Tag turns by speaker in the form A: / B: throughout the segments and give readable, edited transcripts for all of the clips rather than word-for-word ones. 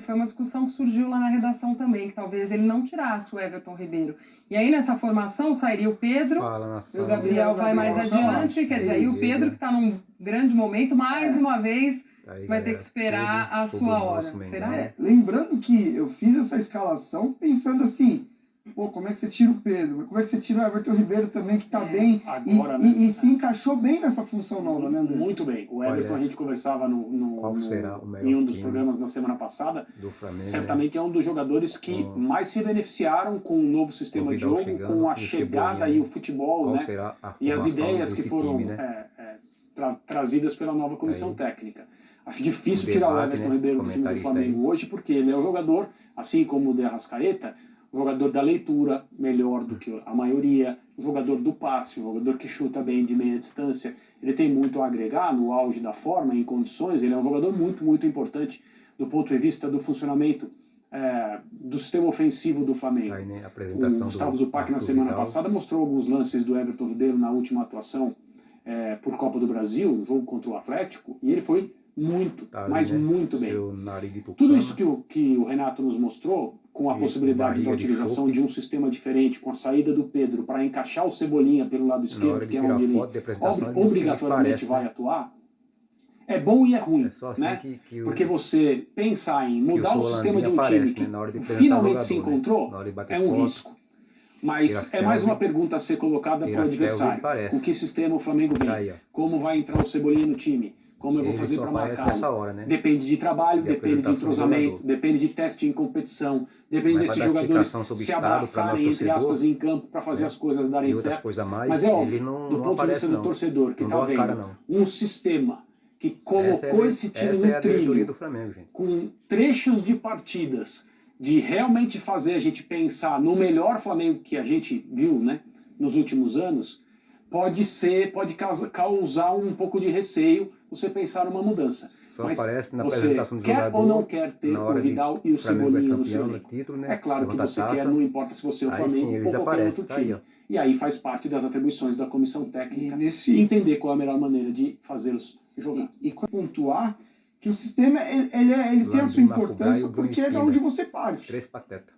A: Foi uma discussão que surgiu lá na redação também, que talvez ele não tirasse o Everton Ribeiro. E aí nessa formação sairia o Pedro, e o Gabriel vai mais adiante, quer dizer, aí o Pedro que está num grande momento, mais uma vez vai ter que esperar a sua hora. Será?
B: Lembrando que eu fiz essa escalação pensando assim, pô, como é que você tira o Pedro? Como é que você tira o Everton Ribeiro também, que tá bem agora, e se encaixou bem nessa função nova, né, André?
C: Muito bem. O Everton, a gente conversava em um dos programas na semana passada, certamente é um dos jogadores que mais se beneficiaram com o novo sistema de jogo, com a chegada e o futebol, né? E as ideias que foram trazidas pela nova comissão técnica. Acho difícil tirar o Everton Ribeiro do time do Flamengo hoje, porque ele é um jogador, assim como o de Arrascaeta, um jogador da leitura melhor do que a maioria, um jogador do passe, um jogador que chuta bem de meia distância. Ele tem muito a agregar no auge da forma, em condições. Ele é um jogador muito, muito importante do ponto de vista do funcionamento do sistema ofensivo do Flamengo.
D: Aí, né, o
C: Gustavo Zupac, na semana passada, mostrou alguns lances do Everton Ribeiro na última atuação por Copa do Brasil, no jogo contra o Atlético, e ele foi muito, muito bem. Tudo isso que o Renato nos mostrou, com a possibilidade da utilização de um sistema diferente, com a saída do Pedro para encaixar o Cebolinha pelo lado esquerdo, que é onde ele obrigatoriamente vai atuar, é bom e é ruim, né? Porque você pensar em mudar o sistema de um time que finalmente se encontrou é um risco. Mas é mais uma pergunta a ser colocada para o adversário. Com que sistema o Flamengo vem? Como vai entrar o Cebolinha no time? Como eu vou fazer para marcá-lo? Depende de trabalho, depende de entrosamento, depende de teste em competição, depende desses jogadores se abraçarem, entre aspas, em campo para fazer as coisas darem certo. Mas é óbvio, do ponto de vista do torcedor que está vendo um sistema que colocou esse time no trilho, com trechos de partidas, de realmente fazer a gente pensar no melhor Flamengo que a gente viu, né, nos últimos anos, pode causar um pouco de receio você pensar numa mudança.
D: Só aparece na apresentação do jogador.
C: Quer ou não quer ter o Vidal e o Cebolinha no seu elenco? É claro que você quer, não importa se você é o Flamengo ou qualquer outro time. E aí faz parte das atribuições da comissão técnica entender qual é a melhor maneira de fazê-los jogar.
B: E pontuar que o sistema ele tem a sua importância porque é de onde você parte.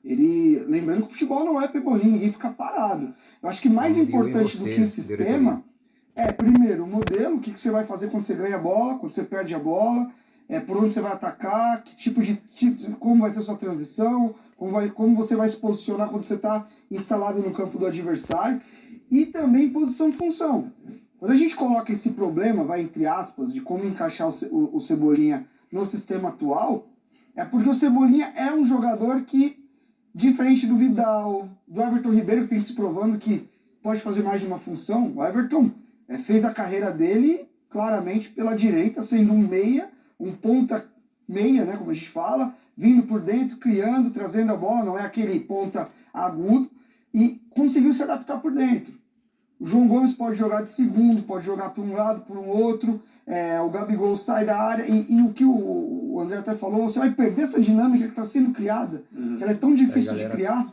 B: Lembrando que o futebol não é pebolim, ninguém fica parado. Eu acho que mais importante do que o sistema é, primeiro, o modelo, o que você vai fazer quando você ganha a bola, quando você perde a bola, por onde você vai atacar, que como vai ser a sua transição, como você vai se posicionar quando você está instalado no campo do adversário, e também posição-função. Quando a gente coloca esse problema, vai entre aspas, de como encaixar o Cebolinha no sistema atual, é porque o Cebolinha é um jogador que, diferente do Vidal, do Everton Ribeiro, que tem se provando que pode fazer mais de uma função, o Everton fez a carreira dele claramente pela direita, sendo um meia, um ponta meia, né, como a gente fala, vindo por dentro, criando, trazendo a bola, não é aquele ponta agudo, e conseguiu se adaptar por dentro. O João Gomes pode jogar de segundo, pode jogar para um lado, para um outro, o Gabigol sai da área, e o que o André até falou, você vai perder essa dinâmica que está sendo criada, que ela é tão difícil de criar,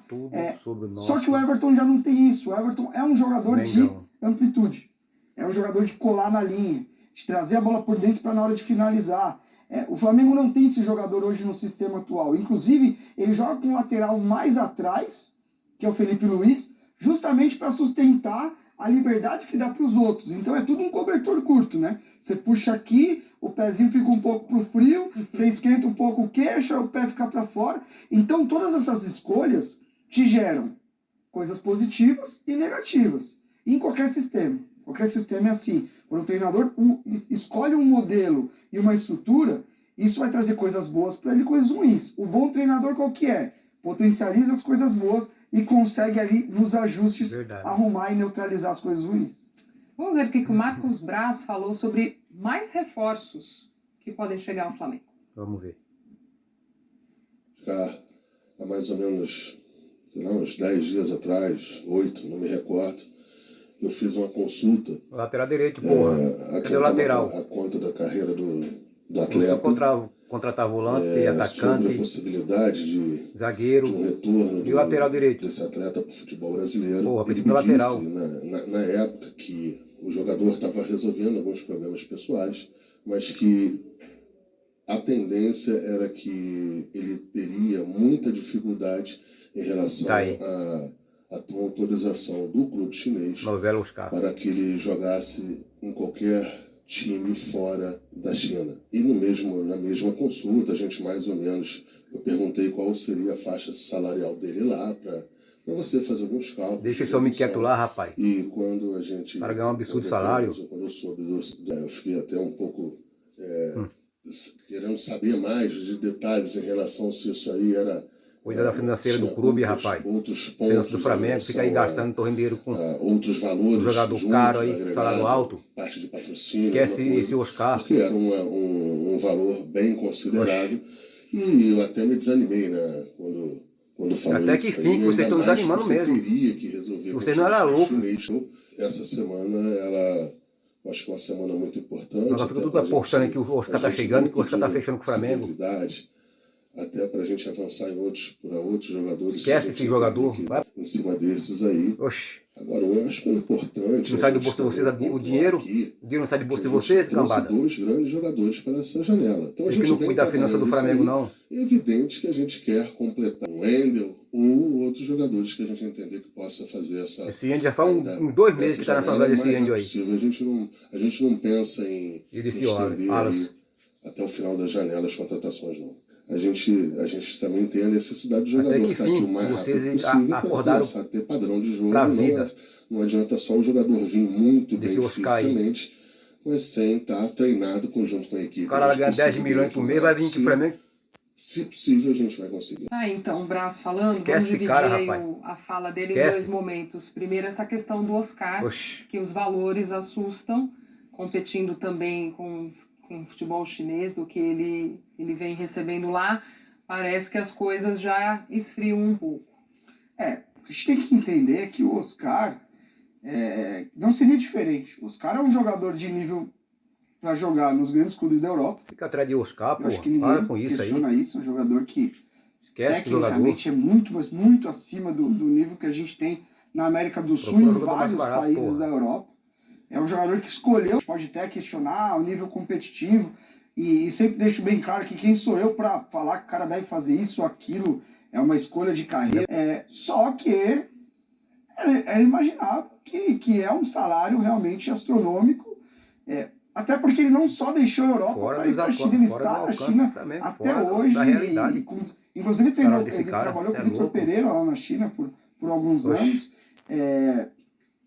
B: só que o Everton já não tem isso. O Everton é um jogador de amplitude, é um jogador de colar na linha, de trazer a bola por dentro para na hora de finalizar. O Flamengo não tem esse jogador hoje no sistema atual, inclusive ele joga com o lateral mais atrás, que é o Felipe Luiz, justamente para sustentar a liberdade que dá para os outros. Então é tudo um cobertor curto, né? Você puxa aqui, o pezinho fica um pouco pro frio, você esquenta um pouco o queixo, o pé fica para fora. Então todas essas escolhas te geram coisas positivas e negativas. Em qualquer sistema. Qualquer sistema é assim. Quando o treinador escolhe um modelo e uma estrutura, isso vai trazer coisas boas para ele e coisas ruins. O bom treinador qual que é? Potencializa as coisas boas e consegue ali, nos ajustes, arrumar e neutralizar as coisas ruins.
A: Vamos ver o que o Marcos Braz falou sobre mais reforços que podem chegar ao Flamengo.
D: Vamos ver.
E: Há mais ou menos uns 10 dias atrás, 8, não me recordo, eu fiz uma consulta.
D: O lateral direito, porra. Cadê o lateral?
E: A conta da carreira do atleta.
D: Contratar volante, atacante,
E: sobre a possibilidade de
D: zagueiro,
E: de um retorno
D: e o lateral direito
E: desse atleta para o futebol brasileiro.
D: Porra,
E: ele me lateral. Disse na época que o jogador estava resolvendo alguns problemas pessoais, mas que a tendência era que ele teria muita dificuldade em relação à autorização do clube chinês para que ele jogasse em qualquer time fora da China. E na mesma consulta, a gente mais ou menos, eu perguntei qual seria a faixa salarial dele lá, para você fazer alguns cálculos.
D: Deixa esse homem quieto lá, rapaz.
E: E quando a gente...
D: Para ganhar um absurdo salário.
E: Quando eu soube eu fiquei até um pouco querendo saber mais de detalhes em relação se isso aí era...
D: Cuida da financeira do clube, rapaz.
E: Outros pontos.
D: Finança do Flamengo, fica aí gastando torrendo dinheiro com
E: outros valores.
D: Um jogador caro aí, salário alto.
E: Parte de patrocínio.
D: Esquece esse Oscar.
E: Porque era um valor bem considerável. E eu até me desanimei, né? Quando falou
D: até que fim, que vocês estão desanimando mesmo.
E: Teria que resolver.
D: Você não era louco.
E: Essa semana, acho que é uma semana muito importante.
D: Nós ficamos tudo apostando que o Oscar está chegando, que o Oscar está fechando com o Flamengo.
E: Até para a gente avançar para outros jogadores.
D: Esquece esse jogador.
E: Vai em cima desses aí.
D: Oxi.
E: Agora, eu acho que é importante...
D: Não sai do bolso de vocês o dinheiro? O dinheiro não sai do bolso de vocês, cambada?
E: Dois grandes jogadores para essa janela. Então, a gente
D: não cuida da finança do Flamengo, não.
E: É evidente que a gente quer completar um Wendel ou outros jogadores que a gente entender que possa fazer essa...
D: Esse índio já faz uns 2 meses que está na saudade desse índio aí.
E: A gente não pensa em estender aí até o final da janela as contratações, não. A gente também tem a necessidade de jogador
D: que estar aqui o
E: mais rápido possível para começar a ter padrão de jogo. Não adianta só o jogador vir muito bem fisicamente, mas sem estar treinado junto com a equipe.
D: O cara vai ganhar 10 milhões por mês, vai vir aqui para mim.
E: Se possível, a gente vai conseguir.
A: Então, o Braz falando,
D: Esquece
A: vamos dividir
D: cara,
A: aí a fala dele em 2 momentos. Primeiro, essa questão do Oscar, que os valores assustam, competindo também com o futebol chinês, do que ele vem recebendo lá, parece que as coisas já esfriam um pouco.
B: A gente tem que entender que o Oscar não seria diferente. O Oscar é um jogador de nível para jogar nos grandes clubes da Europa.
D: Fica atrás de Oscar, pô.
B: Para com isso aí. Isso, é um jogador que tecnicamente é muito acima do nível que a gente tem na América do Sul e em vários países da Europa. É um jogador que escolheu, pode até questionar o nível competitivo, e sempre deixo bem claro que quem sou eu para falar que o cara deve fazer isso ou aquilo, é uma escolha de carreira. Só que é imaginável que é um salário realmente astronômico, até porque ele não só deixou a Europa para ir para a China, ele está na China até hoje. Inclusive ele trabalhou com o Vitor Pereira lá na China por alguns anos.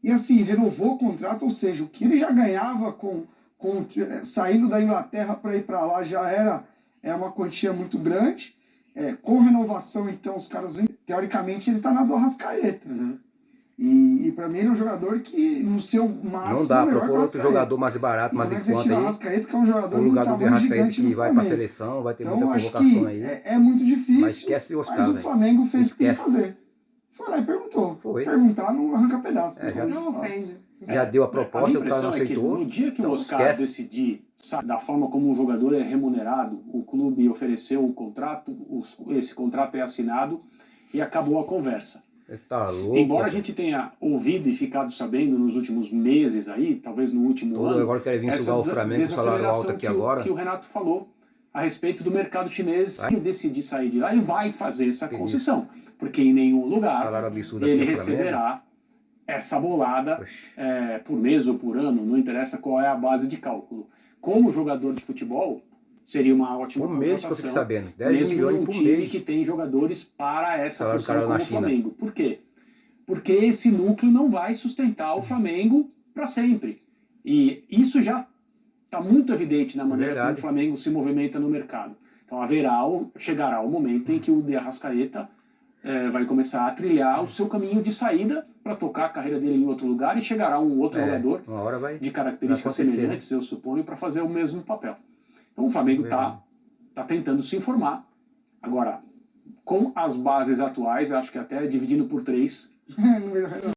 B: E assim, renovou o contrato, ou seja, o que ele já ganhava saindo da Inglaterra para ir para lá já era uma quantia muito grande. Com renovação, então, os caras vêm. Teoricamente, ele está na do Arrascaeta.
C: Uhum.
B: E para mim, ele é um jogador que, no seu máximo,
D: não dá, procura outro jogador mais barato, mais em conta aí.
B: Arrascaeta, que é um jogador
D: no lugar do Arrascaeta que vai para a
B: Flamengo.
D: seleção, vai ter
B: Então,
D: muita convocação aí.
B: É muito difícil,
D: mas esquece o Oscar,
B: o Flamengo fez o que ia fazer. Foi lá e perguntou. Perguntar não arranca pedaço.
A: Não ofende.
D: Já deu a proposta, o cara não aceitou.
C: No dia que o Oscar decidir da forma como o jogador é remunerado, o clube ofereceu o contrato, esse contrato é assinado e acabou a conversa.
D: Tá louco,
C: embora a gente tenha ouvido e ficado sabendo nos últimos meses aí, talvez no último ano,
D: agora querem vir sugar o Flamengo com salário alto aqui agora.
C: Que o Renato falou a respeito do mercado chinês, se decidir sair de lá, ele vai fazer essa concessão. Porque em nenhum lugar ele receberá essa bolada por mês ou por ano, não interessa qual é a base de cálculo. Como jogador de futebol, seria uma ótima contratação.
D: Que eu fiquei sabendo. 10 milhões por
C: time
D: mês.
C: Que tem jogadores para essa função como o Flamengo. Por quê? Porque esse núcleo não vai sustentar o Flamengo para sempre. E isso já está muito evidente na maneira como o Flamengo se movimenta no mercado. Então chegará o momento em que o De Arrascaeta vai começar a trilhar o seu caminho de saída para tocar a carreira dele em outro lugar, e chegará um outro jogador de características semelhantes, eu suponho, para fazer o mesmo papel. Então o Flamengo está tentando se informar. Agora, com as bases atuais, acho que até dividindo por 3,